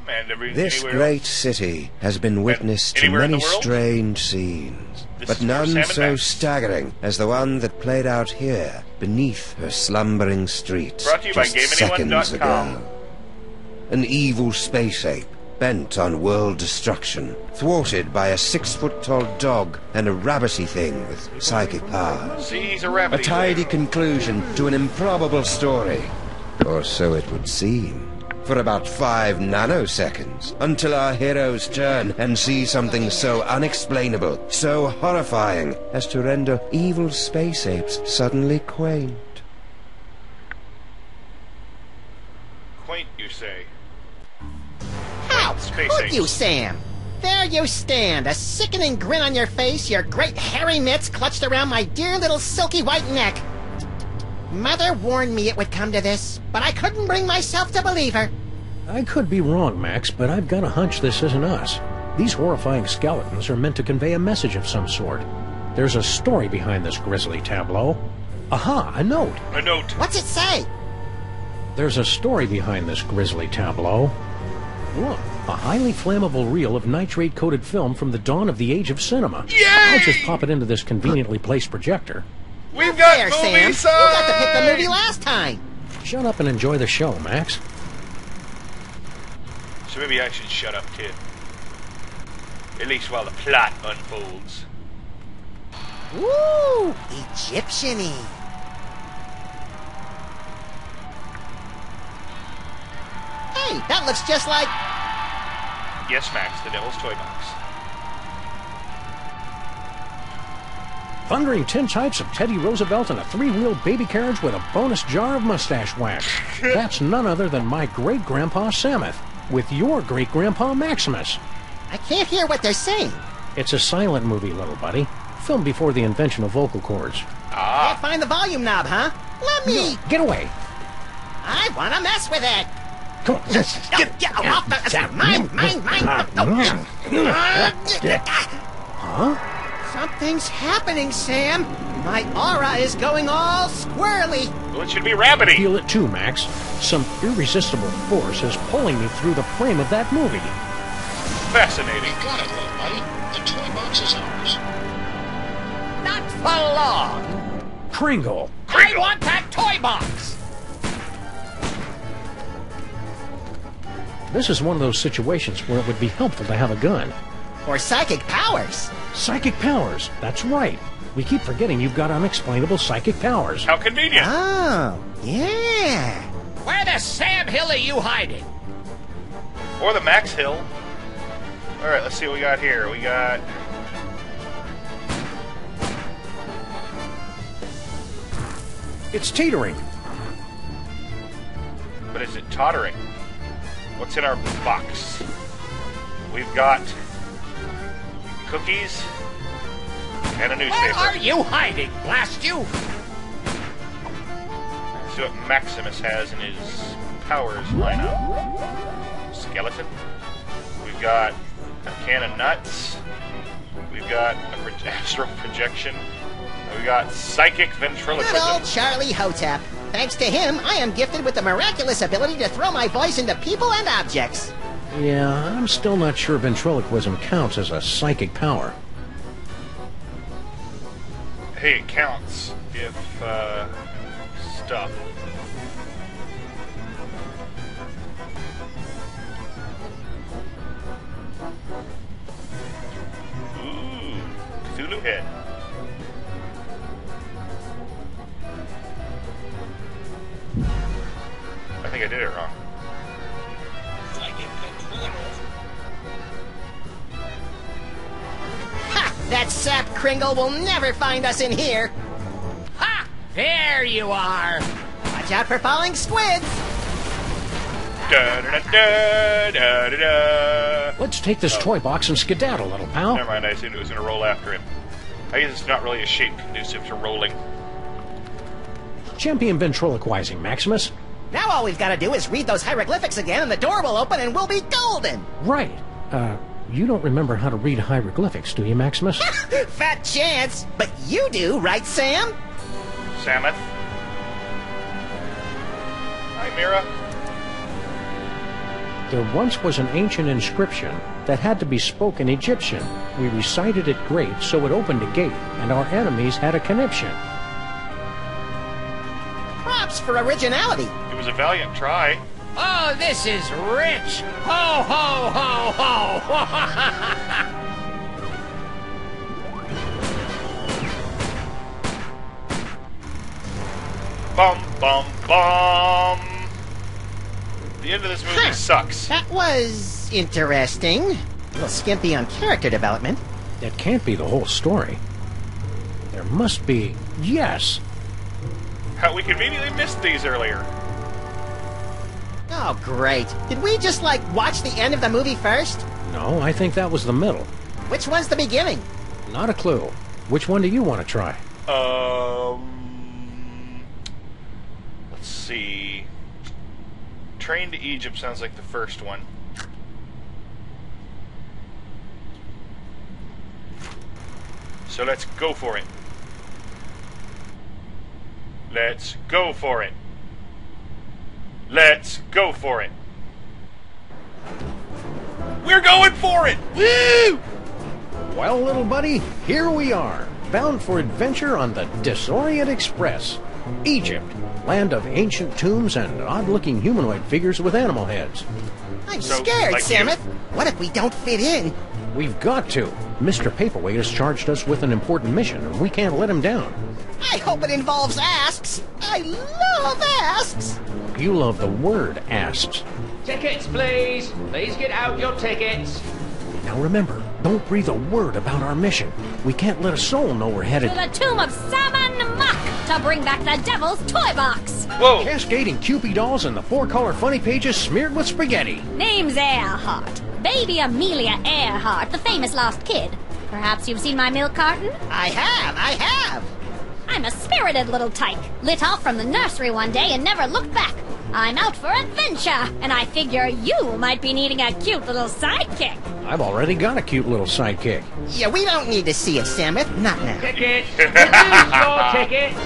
And This great city has been witness to many strange scenes, but none so staggering as the one that played out here beneath her slumbering streets just seconds ago. An evil space ape bent on world destruction, thwarted by a 6-foot-tall dog and a rabbity thing with psychic powers. See, he's a rabbity A tidy conclusion to an improbable story. Or so it would seem. For about 5 nanoseconds, until our heroes turn and see something so unexplainable, so horrifying, as to render evil space apes suddenly quaint. Quaint, you say? How could you, Sam? There you stand, a sickening grin on your face, your great hairy mitts clutched around my dear little silky white neck. Mother warned me it would come to this, but I couldn't bring myself to believe her. I could be wrong, Max, but I've got a hunch this isn't us. These horrifying skeletons are meant to convey a message of some sort. There's a story behind this grisly tableau. Aha, a note. A note. What's it say? There's a story behind this grisly tableau. Look, a highly flammable reel of nitrate-coated film from the dawn of the age of cinema. Yay! I'll just pop it into this conveniently placed projector. We've got there, movie Sam. You got to pick the movie last time. Shut up and enjoy the show, Max. So maybe I should shut up too. At least while the plot unfolds. Ooh, Egyptian-y. Hey, that looks just like... Yes, Max, the Devil's Toy Box. Thundering tintypes of Teddy Roosevelt and a 3-wheel baby carriage with a bonus jar of mustache wax. That's none other than my great-grandpa Samuth, with your great-grandpa Maximus. I can't hear what they're saying. It's a silent movie, little buddy. Filmed before the invention of vocal cords. Can't find the volume knob, huh? Let me... No, get away. I want to mess with it. Come on. Get off the... Mine. Huh? Something's happening, Sam. My aura is going all squirrely. Well, it should be rabbity. Feel it too, Max. Some irresistible force is pulling me through the frame of that movie. Fascinating. We got it, little buddy. The toy box is ours. Not for long. Kringle. I want that toy box. This is one of those situations where it would be helpful to have a gun. Or psychic powers. Psychic powers. That's right. We keep forgetting you've got unexplainable psychic powers. How convenient. Oh, yeah. Where the Sam Hill are you hiding? Or the Max Hill. Alright, let's see what we got here. We got... It's teetering. But is it tottering? What's in our box? We've got... cookies and a newspaper. Where are you hiding, blast you? See what Maximus has in his powers lineup. Skeleton. We've got a can of nuts. We've got astral projection. And we got psychic Good ventriloquism. old Charlie Hotep. Thanks to him, I am gifted with the miraculous ability to throw my voice into people and objects. Yeah, I'm still not sure ventriloquism counts as a psychic power. Hey, it counts if stuff. Ooh, Cthulhu head. I think I did it wrong. Ha! That sap Kringle will never find us in here. Ha! There you are. Watch out for falling squids. Da da da da da da. Let's take this toy box and skedaddle, little pal. Never mind, I assumed it was going to roll after him. I guess it's not really a shape conducive to rolling. Champion ventriloquizing, Maximus. Now all we've got to do is read those hieroglyphics again and the door will open and we'll be golden. Right. You don't remember how to read hieroglyphics, do you, Maximus? Fat chance. But you do, right, Sam? Samuth. Hi, Mira. There once was an ancient inscription that had to be spoken Egyptian. We recited it great, so it opened a gate, and our enemies had a conniption. Props for originality. It was a valiant try. Oh, this is rich! Ho, ho, ho, ho! Bum, bum, bum! The end of this movie sucks. That was interesting. A little skimpy on character development. That can't be the whole story. There must be... Yes! How we conveniently missed these earlier. Oh, great. Did we just, watch the end of the movie first? No, I think that was the middle. Which one's the beginning? Not a clue. Which one do you want to try? Let's see. Train to Egypt sounds like the first one. So let's go for it. Let's go for it. Let's go for it. We're going for it! Woo! Well, little buddy, here we are, bound for adventure on the Disorient Express. Egypt, land of ancient tombs and odd-looking humanoid figures with animal heads. I'm scared, like Samus. What if we don't fit in? We've got to. Mr. Paperweight has charged us with an important mission, and we can't let him down. I hope it involves asps. I love asps. You love the word asps. Tickets, please. Please get out your tickets. Now remember, don't breathe a word about our mission. We can't let a soul know we're headed to the tomb of Sammun-Maks to bring back the devil's toy box. Whoa! Cascading Cupid dolls and the 4-color funny pages smeared with spaghetti. Name's Earhart. Baby Amelia Earhart, the famous lost kid. Perhaps you've seen my milk carton? I have. I'm a spirited little tyke, lit off from the nursery one day and never looked back. I'm out for adventure, and I figure you might be needing a cute little sidekick. I've already got a cute little sidekick. Yeah, we don't need to see it, Samus. Not now. Tickets. Reduce your tickets.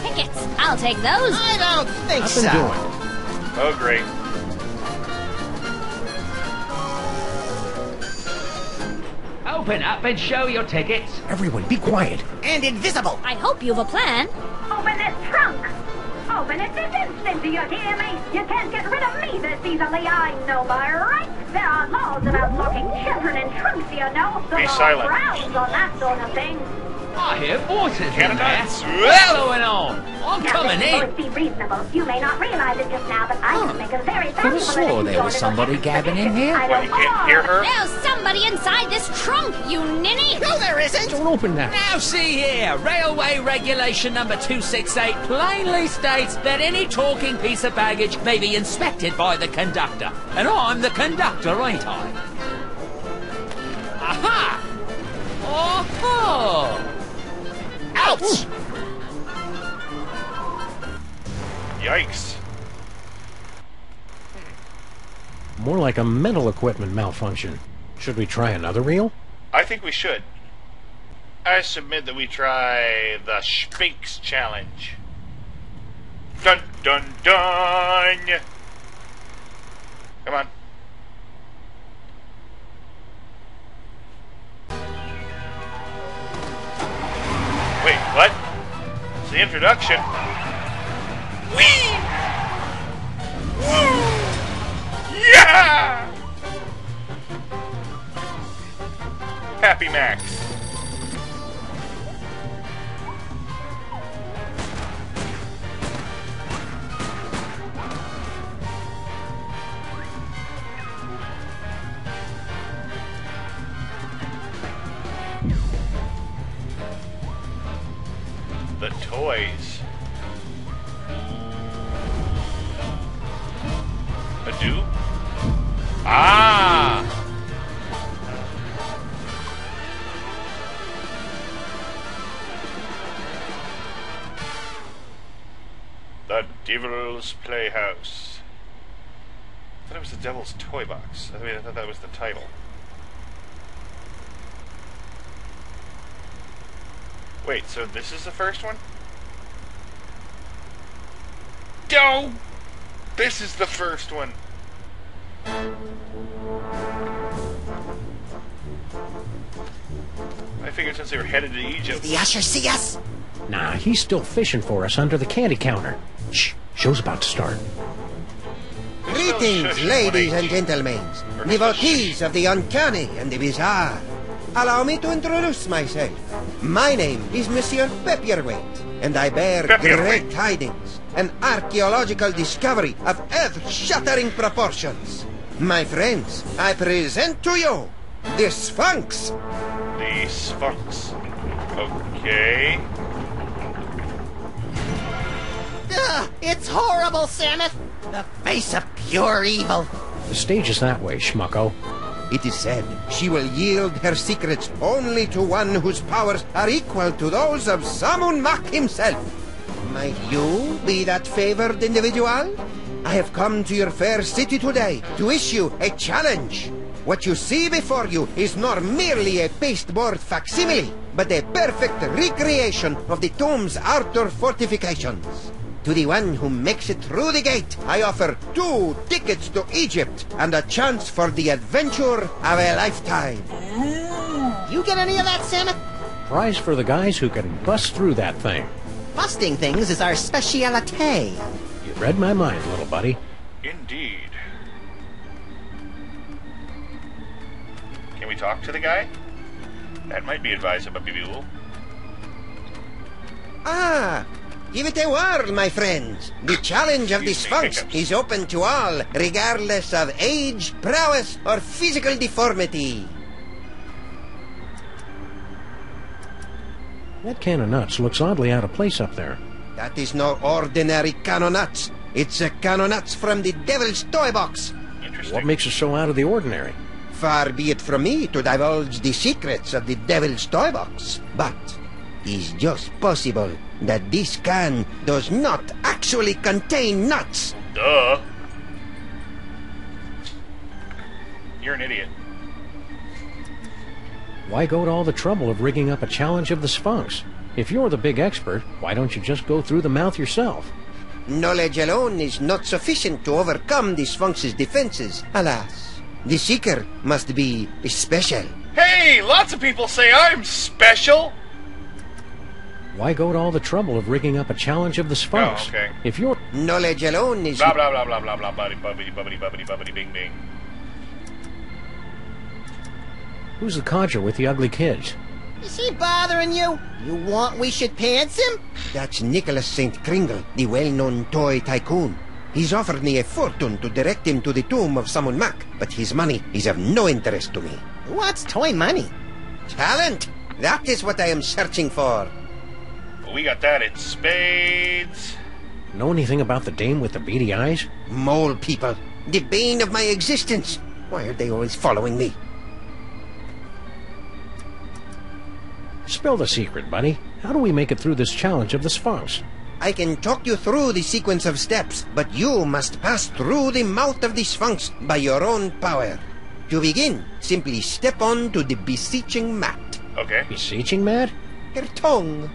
Tickets. I'll take those. I don't think Nothing so. doing. Oh, great. Open up and show your tickets. Everyone, be quiet. And invisible. I hope you've a plan. Open this trunk! Open it this instant, do you hear me? You can't get rid of me this easily, I know by right. There are laws about locking children in trunks, you know. The Be law silent. frowns on that sort of thing. I hear voices in Canada. there. What's going on? I'm Now, coming listen, in. boys, be reasonable. You may not realize it just now, but I can make a very Could have swore there was somebody gabbing in here. What, you can't hear her? There's somebody inside this trunk, you ninny. No, there isn't. Don't open that. Now see here, Railway Regulation number 268 plainly states that any talking piece of baggage may be inspected by the conductor. And I'm the conductor, ain't I? Aha! Oh-ho! Ouch! Yikes. More like a mental equipment malfunction. Should we try another reel? I think we should. I submit that we try the Sphinx Challenge. Dun dun dun! Come on. Wait, what? It's the introduction. Whee! Woo! Yeah! Happy Max. The toys. Ado? Ah! The Devil's Playhouse. I thought it was the Devil's Toy Box. I thought that was the title. Wait, so this is the first one? Don't This is the first one. I figured since they were headed to Egypt. Did the usher see us? Nah, he's still fishing for us under the candy counter. Shh, show's about to start. Greetings, ladies and gentlemen, devotees of the uncanny and the bizarre. Allow me to introduce myself. My name is Monsieur Pepperweight, and I bear great tidings, an archaeological discovery of earth-shattering proportions. My friends, I present to you the Sphinx. The Sphinx. Okay. Ugh, it's horrible, Samus. The face of pure evil. The stage is that way, schmucko. It is said she will yield her secrets only to one whose powers are equal to those of Sammun-Maks himself. Might you be that favored individual? I have come to your fair city today to issue a challenge. What you see before you is not merely a pasteboard facsimile, but a perfect recreation of the tomb's outer fortifications. To the one who makes it through the gate, I offer 2 tickets to Egypt and a chance for the adventure of a lifetime. You get any of that, Samus? Prize for the guys who can bust through that thing. Busting things is our speciality. You read my mind, little buddy. Indeed. Can we talk to the guy? That might be advisable, Babybule. Ah! Give it a whirl, my friends. The challenge of the Sphinx is open to all, regardless of age, prowess, or physical deformity. That can of nuts looks oddly out of place up there. That is no ordinary can of nuts. It's a can of nuts from the Devil's Toy Box. Interesting. What makes it so out of the ordinary? Far be it from me to divulge the secrets of the Devil's Toy Box, but it's just possible that this can does not actually contain nuts. Duh. You're an idiot. Why go to all the trouble of rigging up a challenge of the Sphinx? If you're the big expert, why don't you just go through the mouth yourself? Knowledge alone is not sufficient to overcome the Sphinx's defenses, alas. The seeker must be special. Hey, lots of people say I'm special. Why go to all the trouble of rigging up a challenge of the Sphinx? Oh, okay. If you're... Knowledge alone is... Blah, blah, blah, blah, blah, blah, bubbity, bubbity, bubbity, bubbity, bubbity, bing, bing. Who's the codger with the ugly kids? Is he bothering you? You want we should pants him? That's Nicholas St. Kringle, the well-known toy tycoon. He's offered me a fortune to direct him to the tomb of Sammun-Maks, but his money is of no interest to me. What's toy money? Talent! That is what I am searching for. We got that in spades. Know anything about the dame with the beady eyes? Mole people, the bane of my existence. Why are they always following me? Spill the secret, buddy. How do we make it through this challenge of the Sphinx? I can talk you through the sequence of steps, but you must pass through the mouth of the Sphinx by your own power. To begin, simply step on to the beseeching mat. Okay. Beseeching mat? Her tongue.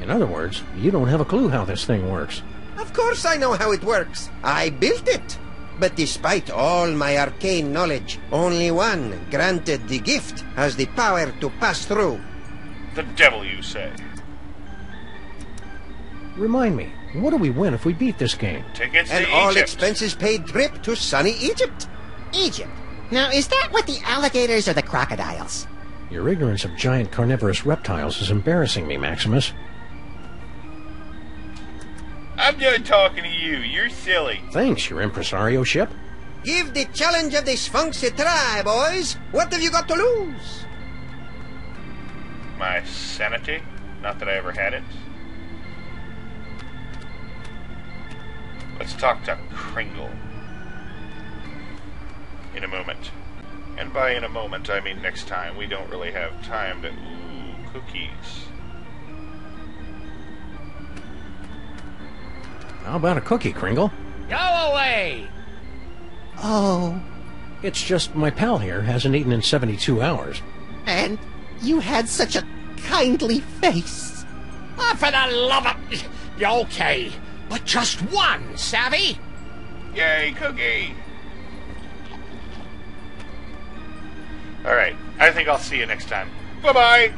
In other words, you don't have a clue how this thing works. Of course I know how it works. I built it. But despite all my arcane knowledge, only one, granted the gift, has the power to pass through. The devil, you say? Remind me, what do we win if we beat this game? Tickets An to all Egypt. expenses paid trip to sunny Egypt. Egypt. Now, is that with the alligators or the crocodiles? Your ignorance of giant carnivorous reptiles is embarrassing me, Maximus. I'm done talking to you. You're silly. Thanks, your impresario ship. Give the challenge of the Sphinx a try, boys. What have you got to lose? My sanity. Not that I ever had it. Let's talk to Kringle. In a moment. And by in a moment, I mean next time. We don't really have time to... Ooh, cookies. How about a cookie, Kringle? Go away! Oh. It's just my pal here hasn't eaten in 72 hours. And you had such a kindly face. Oh, for the love of... Okay, but just one, savvy? Yay, cookie! Alright, I think I'll see you next time. Bye-bye!